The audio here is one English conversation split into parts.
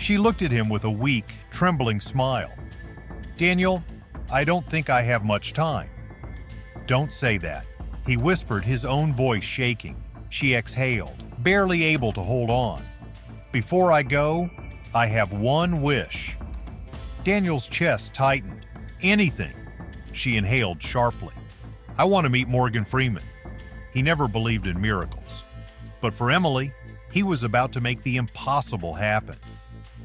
She looked at him with a weak, trembling smile. "Daniel, I don't think I have much time." "Don't say that," he whispered, his own voice shaking. She exhaled, barely able to hold on. "Before I go, I have one wish." Daniel's chest tightened. "Anything." She inhaled sharply. "I want to meet Morgan Freeman." He never believed in miracles. But for Emily, he was about to make the impossible happen.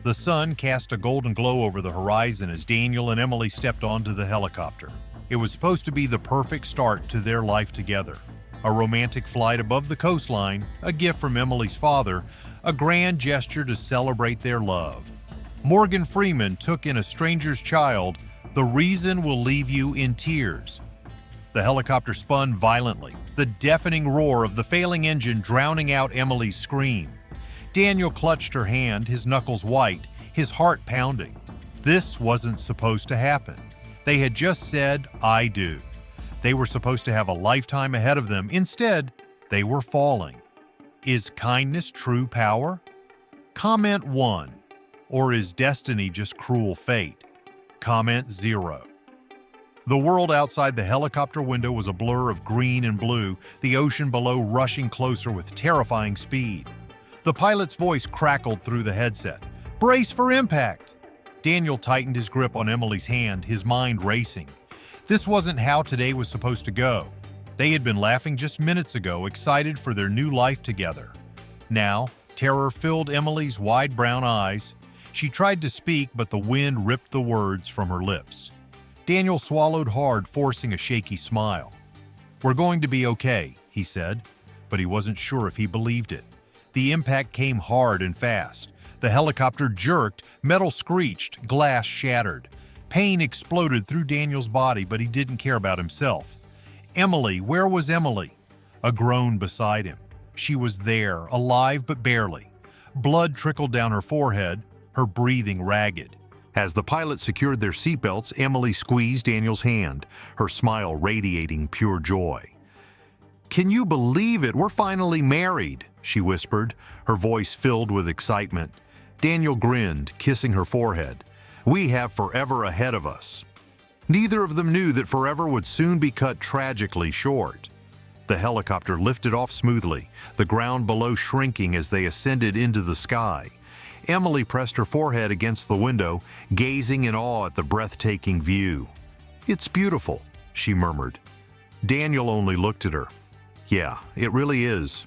The sun cast a golden glow over the horizon as Daniel and Emily stepped onto the helicopter. It was supposed to be the perfect start to their life together. A romantic flight above the coastline, a gift from Emily's father, a grand gesture to celebrate their love. Morgan Freeman took in A Stranger's Child, "The reason will leave you in tears." The helicopter spun violently, the deafening roar of the failing engine drowning out Emily's scream. Daniel clutched her hand, his knuckles white, his heart pounding. This wasn't supposed to happen. They had just said, "I do." They were supposed to have a lifetime ahead of them. Instead, they were falling. Is kindness true power? Comment 1. Or is destiny just cruel fate? Comment 0. The world outside the helicopter window was a blur of green and blue, the ocean below rushing closer with terrifying speed. The pilot's voice crackled through the headset. "Brace for impact!" Daniel tightened his grip on Emily's hand, his mind racing. This wasn't how today was supposed to go. They had been laughing just minutes ago, excited for their new life together. Now, terror filled Emily's wide brown eyes. She tried to speak, but the wind ripped the words from her lips. Daniel swallowed hard, forcing a shaky smile. "We're going to be okay," he said, but he wasn't sure if he believed it. The impact came hard and fast. The helicopter jerked, metal screeched, glass shattered. Pain exploded through Daniel's body, but he didn't care about himself. Emily, where was Emily? A groan beside him. She was there, alive but barely. Blood trickled down her forehead, her breathing ragged. As the pilot secured their seatbelts, Emily squeezed Daniel's hand, her smile radiating pure joy. "Can you believe it? We're finally married," she whispered, her voice filled with excitement. Daniel grinned, kissing her forehead. "We have forever ahead of us." Neither of them knew that forever would soon be cut tragically short. The helicopter lifted off smoothly, the ground below shrinking as they ascended into the sky. Emily pressed her forehead against the window, gazing in awe at the breathtaking view. "It's beautiful," she murmured. Daniel only looked at her. "Yeah, it really is."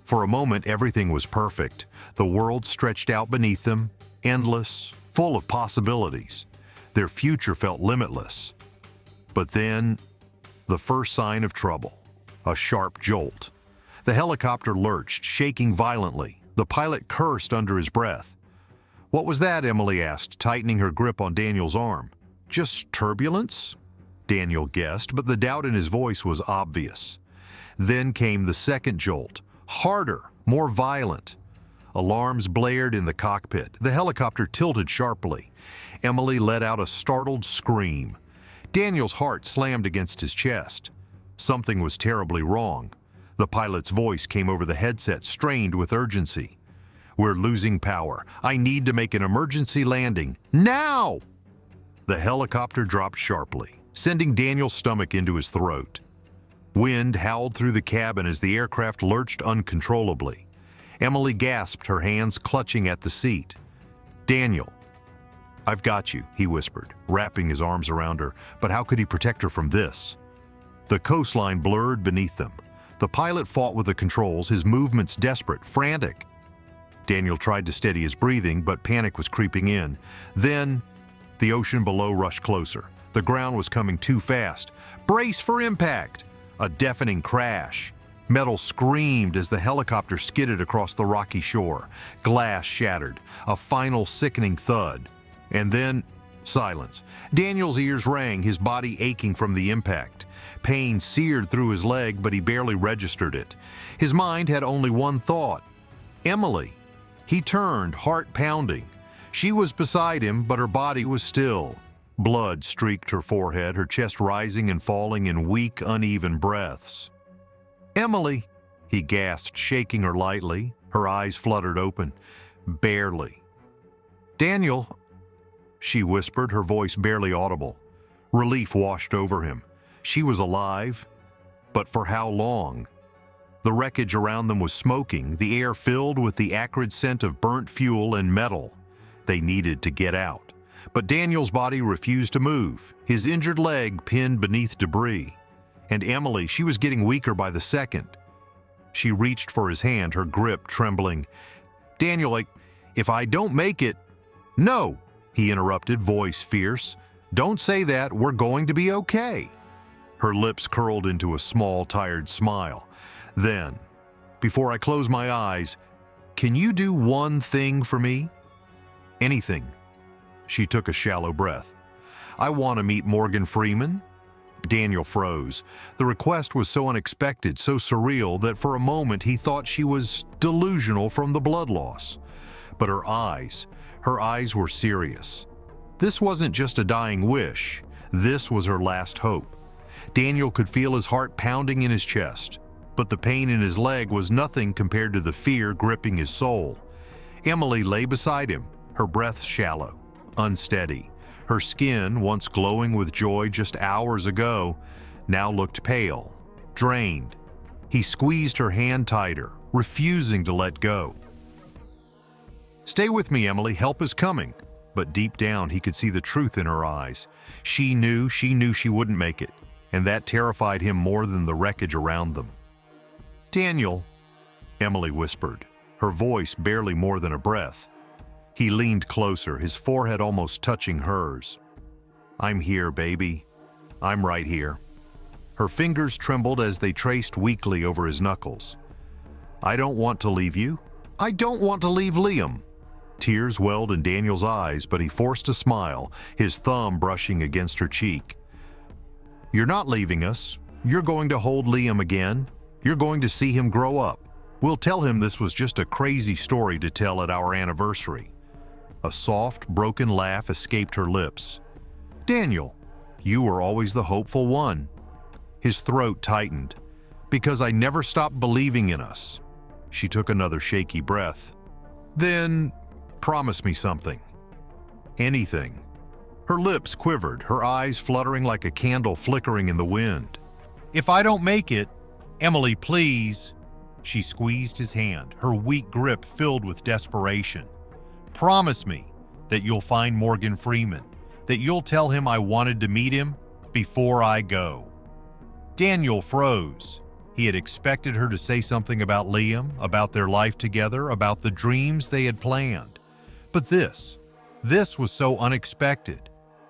For a moment, everything was perfect. The world stretched out beneath them, endless, full of possibilities. Their future felt limitless. But then, the first sign of trouble, a sharp jolt. The helicopter lurched, shaking violently. The pilot cursed under his breath. "What was that?" Emily asked, tightening her grip on Daniel's arm. "Just turbulence?" Daniel guessed, but the doubt in his voice was obvious. Then came the second jolt, harder, more violent. Alarms blared in the cockpit. The helicopter tilted sharply. Emily let out a startled scream. Daniel's heart slammed against his chest. Something was terribly wrong. The pilot's voice came over the headset, strained with urgency. "We're losing power. I need to make an emergency landing. Now!" The helicopter dropped sharply, sending Daniel's stomach into his throat. Wind howled through the cabin as the aircraft lurched uncontrollably. Emily gasped, her hands clutching at the seat. "Daniel." "I've got you," he whispered, wrapping his arms around her. But how could he protect her from this? The coastline blurred beneath them. The pilot fought with the controls, his movements desperate, frantic. Daniel tried to steady his breathing, but panic was creeping in. Then, the ocean below rushed closer. The ground was coming too fast. "Brace for impact!" A deafening crash. Metal screamed as the helicopter skidded across the rocky shore. Glass shattered. A final sickening thud. And then, silence. Daniel's ears rang, his body aching from the impact. Pain seared through his leg, but he barely registered it. His mind had only one thought: Emily. He turned, heart pounding. She was beside him, but her body was still. Blood streaked her forehead, her chest rising and falling in weak, uneven breaths. "Emily," he gasped, shaking her lightly. Her eyes fluttered open. "Barely." "Daniel," she whispered, her voice barely audible. Relief washed over him. She was alive, but for how long? The wreckage around them was smoking, the air filled with the acrid scent of burnt fuel and metal. They needed to get out. But Daniel's body refused to move, his injured leg pinned beneath debris. And Emily, she was getting weaker by the second. She reached for his hand, her grip trembling. "Daniel, if I don't make it—" "No," he interrupted, voice fierce. "Don't say that, we're going to be okay." Her lips curled into a small, tired smile. "Then, before I close my eyes, can you do one thing for me?" "Anything." She took a shallow breath. "I want to meet Morgan Freeman." Daniel froze. The request was so unexpected, so surreal, that for a moment he thought she was delusional from the blood loss. But her eyes were serious. This wasn't just a dying wish. This was her last hope. Daniel could feel his heart pounding in his chest, but the pain in his leg was nothing compared to the fear gripping his soul. Emily lay beside him, her breath shallow, unsteady. Her skin, once glowing with joy just hours ago, now looked pale, drained. He squeezed her hand tighter, refusing to let go. "Stay with me, Emily, help is coming." But deep down, he could see the truth in her eyes. She knew she wouldn't make it, and that terrified him more than the wreckage around them. "Daniel," Emily whispered, her voice barely more than a breath. He leaned closer, his forehead almost touching hers. "I'm here, baby. I'm right here." Her fingers trembled as they traced weakly over his knuckles. "I don't want to leave you. I don't want to leave Liam." Tears welled in Daniel's eyes, but he forced a smile, his thumb brushing against her cheek. "You're not leaving us. You're going to hold Liam again. You're going to see him grow up. We'll tell him this was just a crazy story to tell at our anniversary." A soft, broken laugh escaped her lips. "Daniel, you were always the hopeful one." His throat tightened. "Because I never stopped believing in us." She took another shaky breath. "Then, promise me something." "Anything." Her lips quivered, her eyes fluttering like a candle flickering in the wind. "If I don't make it, Emily, please." She squeezed his hand, her weak grip filled with desperation. "Promise me that you'll find Morgan Freeman, that you'll tell him I wanted to meet him before I go." Daniel froze. He had expected her to say something about Liam, about their life together, about the dreams they had planned. But this was so unexpected.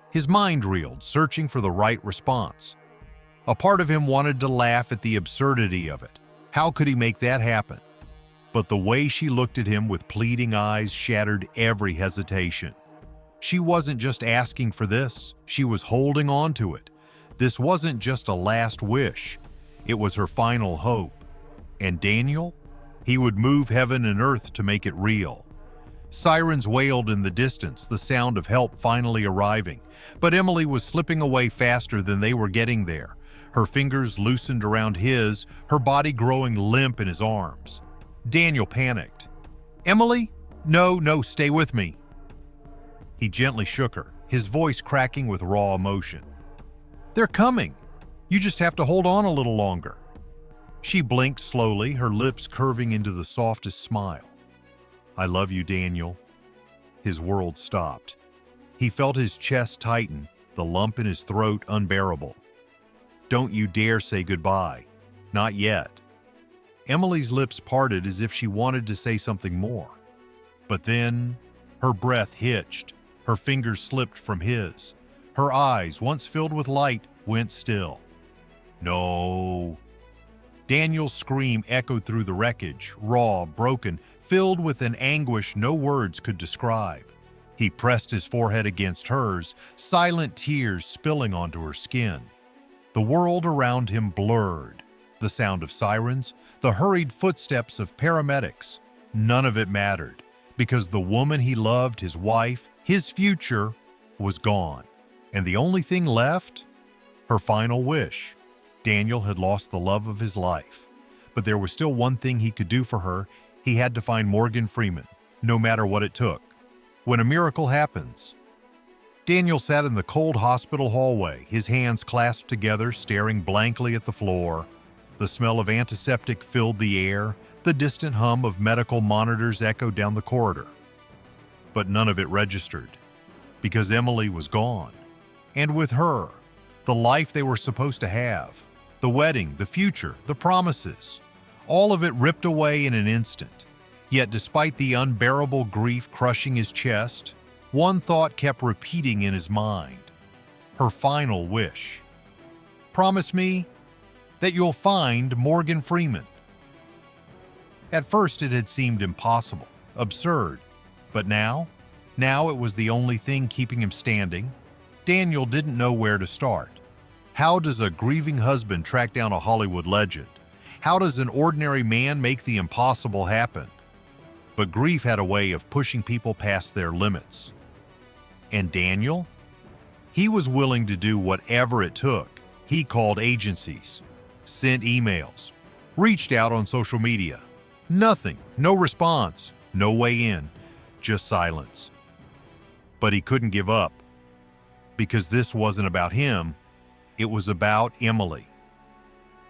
His mind reeled, searching for the right response. A part of him wanted to laugh at the absurdity of it. How could he make that happen? But the way she looked at him with pleading eyes shattered every hesitation. She wasn't just asking for this, she was holding on to it. This wasn't just a last wish, it was her final hope. And Daniel? He would move heaven and earth to make it real. Sirens wailed in the distance, the sound of help finally arriving. But Emily was slipping away faster than they were getting there. Her fingers loosened around his, her body growing limp in his arms. Daniel panicked. "Emily? No, stay with me." He gently shook her, his voice cracking with raw emotion. "They're coming. You just have to hold on a little longer." She blinked slowly, her lips curving into the softest smile. "I love you, Daniel." His world stopped. He felt his chest tighten, the lump in his throat unbearable. "Don't you dare say goodbye. Not yet." Emily's lips parted as if she wanted to say something more. But then, her breath hitched, her fingers slipped from his. Her eyes, once filled with light, went still. "No." Daniel's scream echoed through the wreckage, raw, broken, filled with an anguish no words could describe. He pressed his forehead against hers, silent tears spilling onto her skin. The world around him blurred. The sound of sirens, the hurried footsteps of paramedics. None of it mattered, because the woman he loved, his wife, his future, was gone. And the only thing left? Her final wish. Daniel had lost the love of his life. But there was still one thing he could do for her. He had to find Morgan Freeman, no matter what it took. when a miracle happens. Daniel sat in the cold hospital hallway, his hands clasped together, staring blankly at the floor. The smell of antiseptic filled the air, the distant hum of medical monitors echoed down the corridor. But none of it registered, because Emily was gone. And with her, the life they were supposed to have, the wedding, the future, the promises, all of it ripped away in an instant. Yet despite the unbearable grief crushing his chest, one thought kept repeating in his mind. Her final wish. Promise me that you'll find Morgan Freeman. At first it had seemed impossible, absurd, but now it was the only thing keeping him standing. Daniel didn't know where to start. How does a grieving husband track down a Hollywood legend? How does an ordinary man make the impossible happen? But grief had a way of pushing people past their limits. And Daniel? He was willing to do whatever it took. He called agencies, sent emails, reached out on social media. Nothing, no response, no way in, just silence. But he couldn't give up, because this wasn't about him, it was about Emily.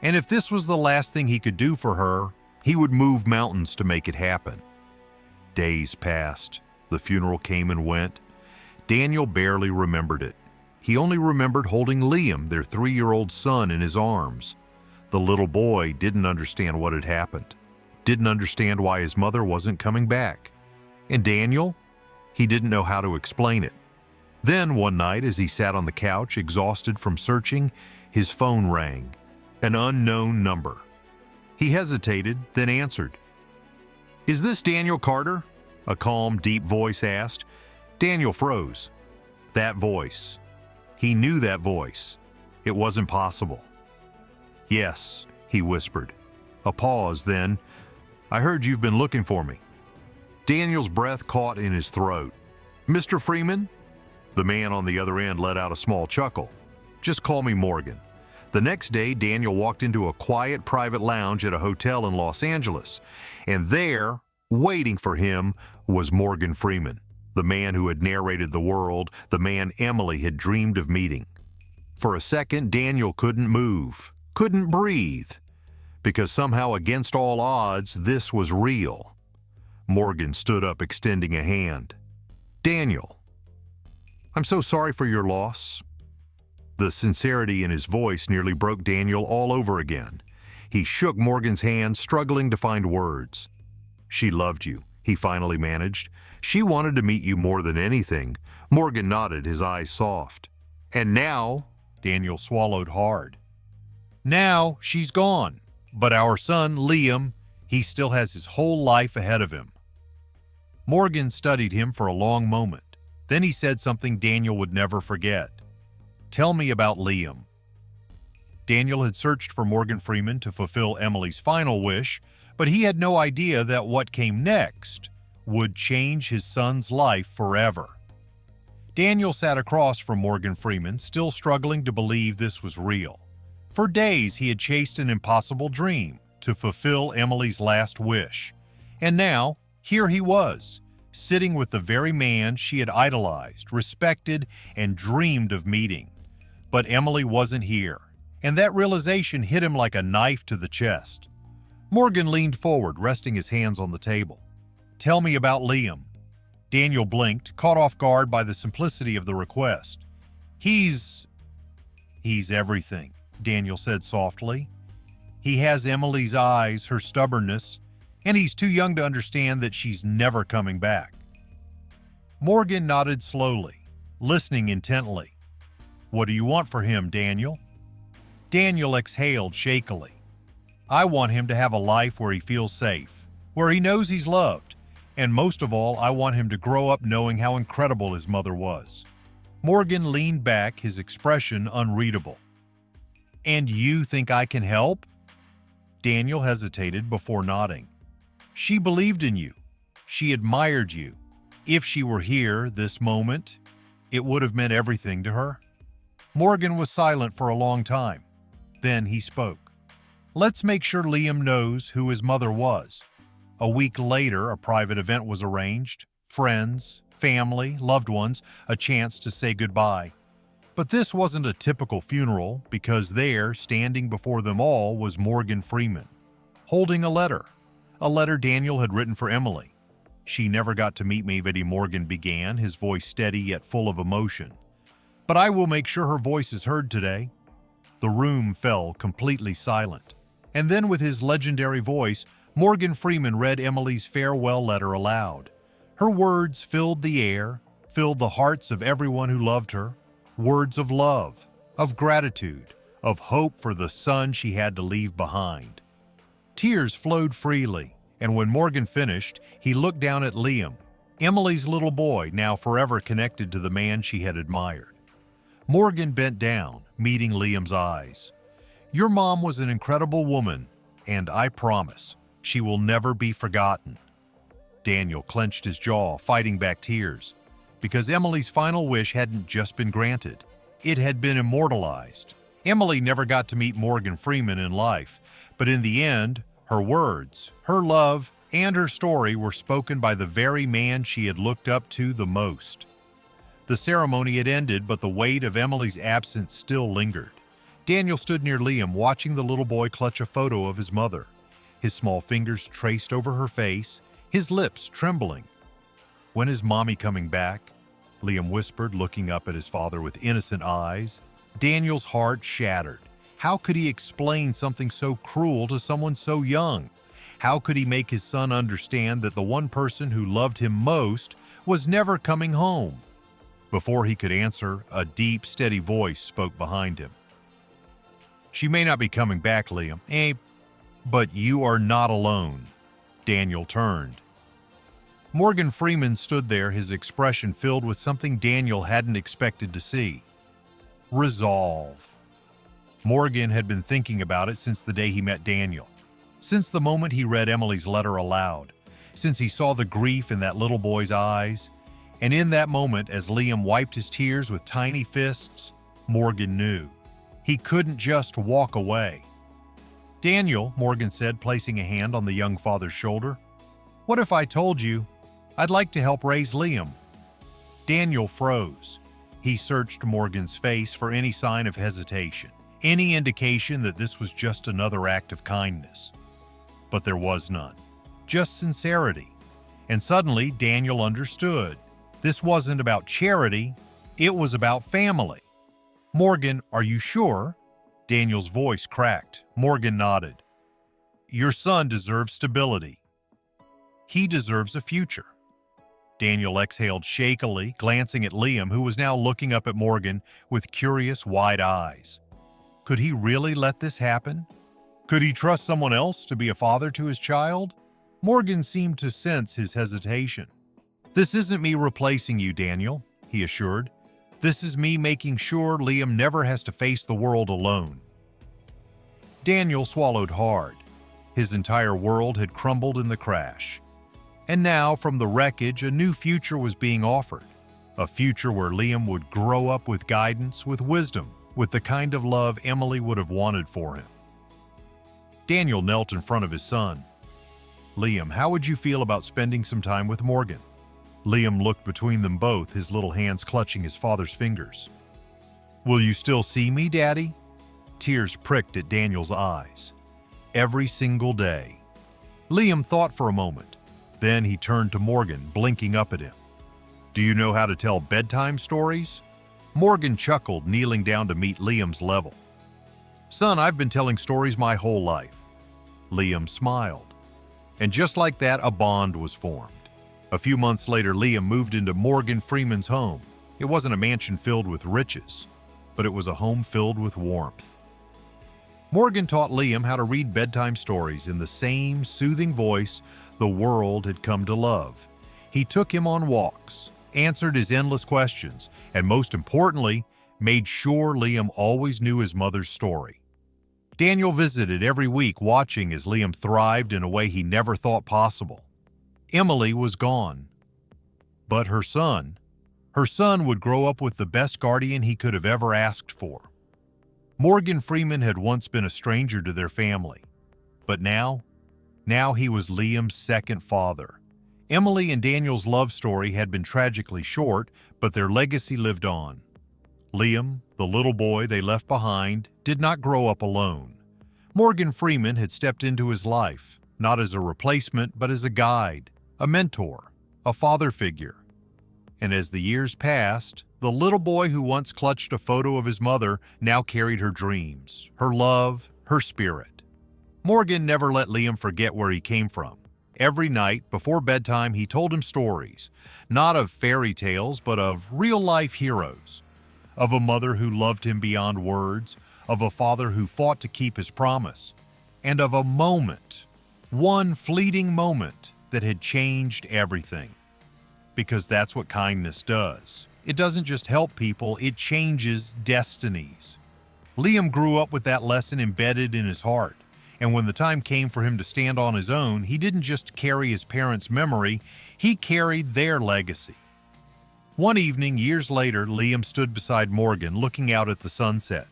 And if this was the last thing he could do for her, he would move mountains to make it happen. Days passed, the funeral came and went. Daniel barely remembered it. He only remembered holding Liam, their 3-year-old son, in his arms. The little boy didn't understand what had happened, didn't understand why his mother wasn't coming back. And Daniel? He didn't know how to explain it. Then one night, as he sat on the couch, exhausted from searching, his phone rang. An unknown number. He hesitated, then answered. "Is this Daniel Carter?" A calm, deep voice asked. Daniel froze. That voice. He knew that voice. It wasn't possible. "Yes," he whispered. A pause, then, "I heard you've been looking for me." Daniel's breath caught in his throat. "Mr. Freeman?" The man on the other end let out a small chuckle. "Just call me Morgan." The next day, Daniel walked into a quiet private lounge at a hotel in Los Angeles, and there, waiting for him, was Morgan Freeman, the man who had narrated the world, the man Emily had dreamed of meeting. For a second, Daniel couldn't move, couldn't breathe, because somehow, against all odds, this was real. Morgan stood up, extending a hand. "Daniel, I'm so sorry for your loss." The sincerity in his voice nearly broke Daniel all over again. He shook Morgan's hand, struggling to find words. "She loved you," he finally managed. "She wanted to meet you more than anything." Morgan nodded, his eyes soft. "And now," Daniel swallowed hard, "now she's gone. But our son, Liam, he still has his whole life ahead of him." Morgan studied him for a long moment. Then he said something Daniel would never forget. "Tell me about Liam." Daniel had searched for Morgan Freeman to fulfill Emily's final wish, but he had no idea that what came next would change his son's life forever. Daniel sat across from Morgan Freeman, still struggling to believe this was real. For days he had chased an impossible dream to fulfill Emily's last wish. And now, here he was, sitting with the very man she had idolized, respected, and dreamed of meeting. But Emily wasn't here, and that realization hit him like a knife to the chest. Morgan leaned forward, resting his hands on the table. "Tell me about Liam." Daniel blinked, caught off guard by the simplicity of the request. He's everything," Daniel said softly. "He has Emily's eyes, her stubbornness, and he's too young to understand that she's never coming back." Morgan nodded slowly, listening intently. "What do you want for him, Daniel?" Daniel exhaled shakily. "I want him to have a life where he feels safe, where he knows he's loved, and most of all, I want him to grow up knowing how incredible his mother was." Morgan leaned back, his expression unreadable. "And you think I can help?" Daniel hesitated before nodding. "She believed in you. She admired you. If she were here, this moment, it would have meant everything to her." Morgan was silent for a long time. Then he spoke. "Let's make sure Liam knows who his mother was." A week later, a private event was arranged. Friends, family, loved ones, a chance to say goodbye. But this wasn't a typical funeral because there, standing before them all, was Morgan Freeman, holding a letter Daniel had written for Emily. "She never got to meet me," Morgan began, his voice steady yet full of emotion. "But I will make sure her voice is heard today." The room fell completely silent. And then with his legendary voice, Morgan Freeman read Emily's farewell letter aloud. Her words filled the air, filled the hearts of everyone who loved her. Words of love, of gratitude, of hope for the son she had to leave behind. Tears flowed freely, and when Morgan finished, he looked down at Liam, Emily's little boy, now forever connected to the man she had admired. Morgan bent down, meeting Liam's eyes. "Your mom was an incredible woman, and I promise she will never be forgotten." Daniel clenched his jaw, fighting back tears, because Emily's final wish hadn't just been granted. It had been immortalized. Emily never got to meet Morgan Freeman in life, but in the end, her words, her love, and her story were spoken by the very man she had looked up to the most. The ceremony had ended, but the weight of Emily's absence still lingered. Daniel stood near Liam, watching the little boy clutch a photo of his mother, his small fingers traced over her face, his lips trembling. "When is Mommy coming back?" Liam whispered, looking up at his father with innocent eyes. Daniel's heart shattered. How could he explain something so cruel to someone so young? How could he make his son understand that the one person who loved him most was never coming home? Before he could answer, a deep, steady voice spoke behind him. "She may not be coming back, Liam. But you are not alone." Daniel turned. Morgan Freeman stood there, his expression filled with something Daniel hadn't expected to see. Resolve. Morgan had been thinking about it since the day he met Daniel, since the moment he read Emily's letter aloud, since he saw the grief in that little boy's eyes. And in that moment, as Liam wiped his tears with tiny fists, Morgan knew. He couldn't just walk away. "Daniel," Morgan said, placing a hand on the young father's shoulder, "what if I told you I'd like to help raise Liam?" Daniel froze. He searched Morgan's face for any sign of hesitation, any indication that this was just another act of kindness. But there was none, just sincerity. And suddenly, Daniel understood. This wasn't about charity, it was about family. "Morgan, are you sure?" Daniel's voice cracked. Morgan nodded. "Your son deserves stability. He deserves a future." Daniel exhaled shakily, glancing at Liam, who was now looking up at Morgan with curious, wide eyes. Could he really let this happen? Could he trust someone else to be a father to his child? Morgan seemed to sense his hesitation. "This isn't me replacing you, Daniel," he assured. "This is me making sure Liam never has to face the world alone." Daniel swallowed hard. His entire world had crumbled in the crash. And now, from the wreckage, a new future was being offered. A future where Liam would grow up with guidance, with wisdom, with the kind of love Emily would have wanted for him. Daniel knelt in front of his son. "Liam, how would you feel about spending some time with Morgan?" Liam looked between them both, his little hands clutching his father's fingers. "Will you still see me, Daddy?" Tears pricked at Daniel's eyes. "Every single day." Liam thought for a moment. Then he turned to Morgan, blinking up at him. "Do you know how to tell bedtime stories?" Morgan chuckled, kneeling down to meet Liam's level. "Son, I've been telling stories my whole life." Liam smiled. And just like that, a bond was formed. A few months later, Liam moved into Morgan Freeman's home. It wasn't a mansion filled with riches, but it was a home filled with warmth. Morgan taught Liam how to read bedtime stories in the same soothing voice the world had come to love. He took him on walks, answered his endless questions, and most importantly, made sure Liam always knew his mother's story. Daniel visited every week, watching as Liam thrived in a way he never thought possible. Emily was gone. But her son would grow up with the best guardian he could have ever asked for. Morgan Freeman had once been a stranger to their family, but now he was Liam's second father. Emily and Daniel's love story had been tragically short, but their legacy lived on. Liam, the little boy they left behind, did not grow up alone. Morgan Freeman had stepped into his life, not as a replacement, but as a guide, a mentor, a father figure. And as the years passed, the little boy who once clutched a photo of his mother now carried her dreams, her love, her spirit. Morgan never let Liam forget where he came from. Every night, before bedtime, he told him stories, not of fairy tales, but of real-life heroes, of a mother who loved him beyond words, of a father who fought to keep his promise, and of a moment, one fleeting moment, that had changed everything. Because that's what kindness does. It doesn't just help people, it changes destinies. Liam grew up with that lesson embedded in his heart. And when the time came for him to stand on his own, he didn't just carry his parents' memory, he carried their legacy. One evening, years later, Liam stood beside Morgan, looking out at the sunset.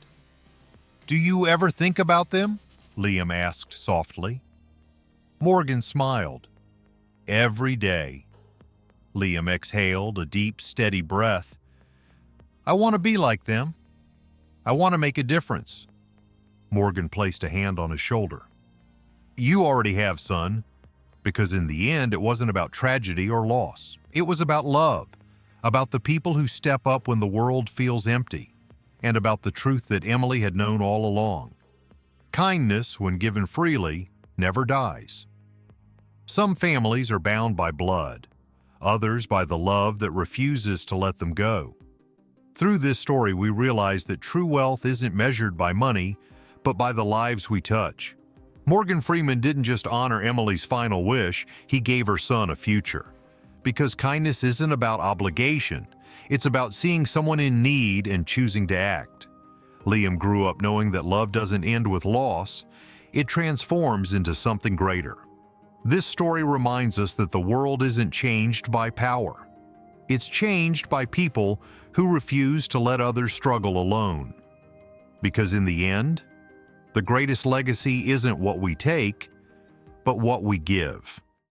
"Do you ever think about them?" Liam asked softly. Morgan smiled. "Every day." Liam exhaled a deep, steady breath. "I want to be like them. I want to make a difference." Morgan placed a hand on his shoulder. "You already have, son, because in the end, it wasn't about tragedy or loss. It was about love, about the people who step up when the world feels empty, and about the truth that Emily had known all along. Kindness, when given freely, never dies. Some families are bound by blood, others by the love that refuses to let them go. Through this story, we realize that true wealth isn't measured by money, but by the lives we touch. Morgan Freeman didn't just honor Emily's final wish, he gave her son a future. Because kindness isn't about obligation, it's about seeing someone in need and choosing to act. Liam grew up knowing that love doesn't end with loss, it transforms into something greater. This story reminds us that the world isn't changed by power. It's changed by people who refuse to let others struggle alone. Because in the end, the greatest legacy isn't what we take, but what we give.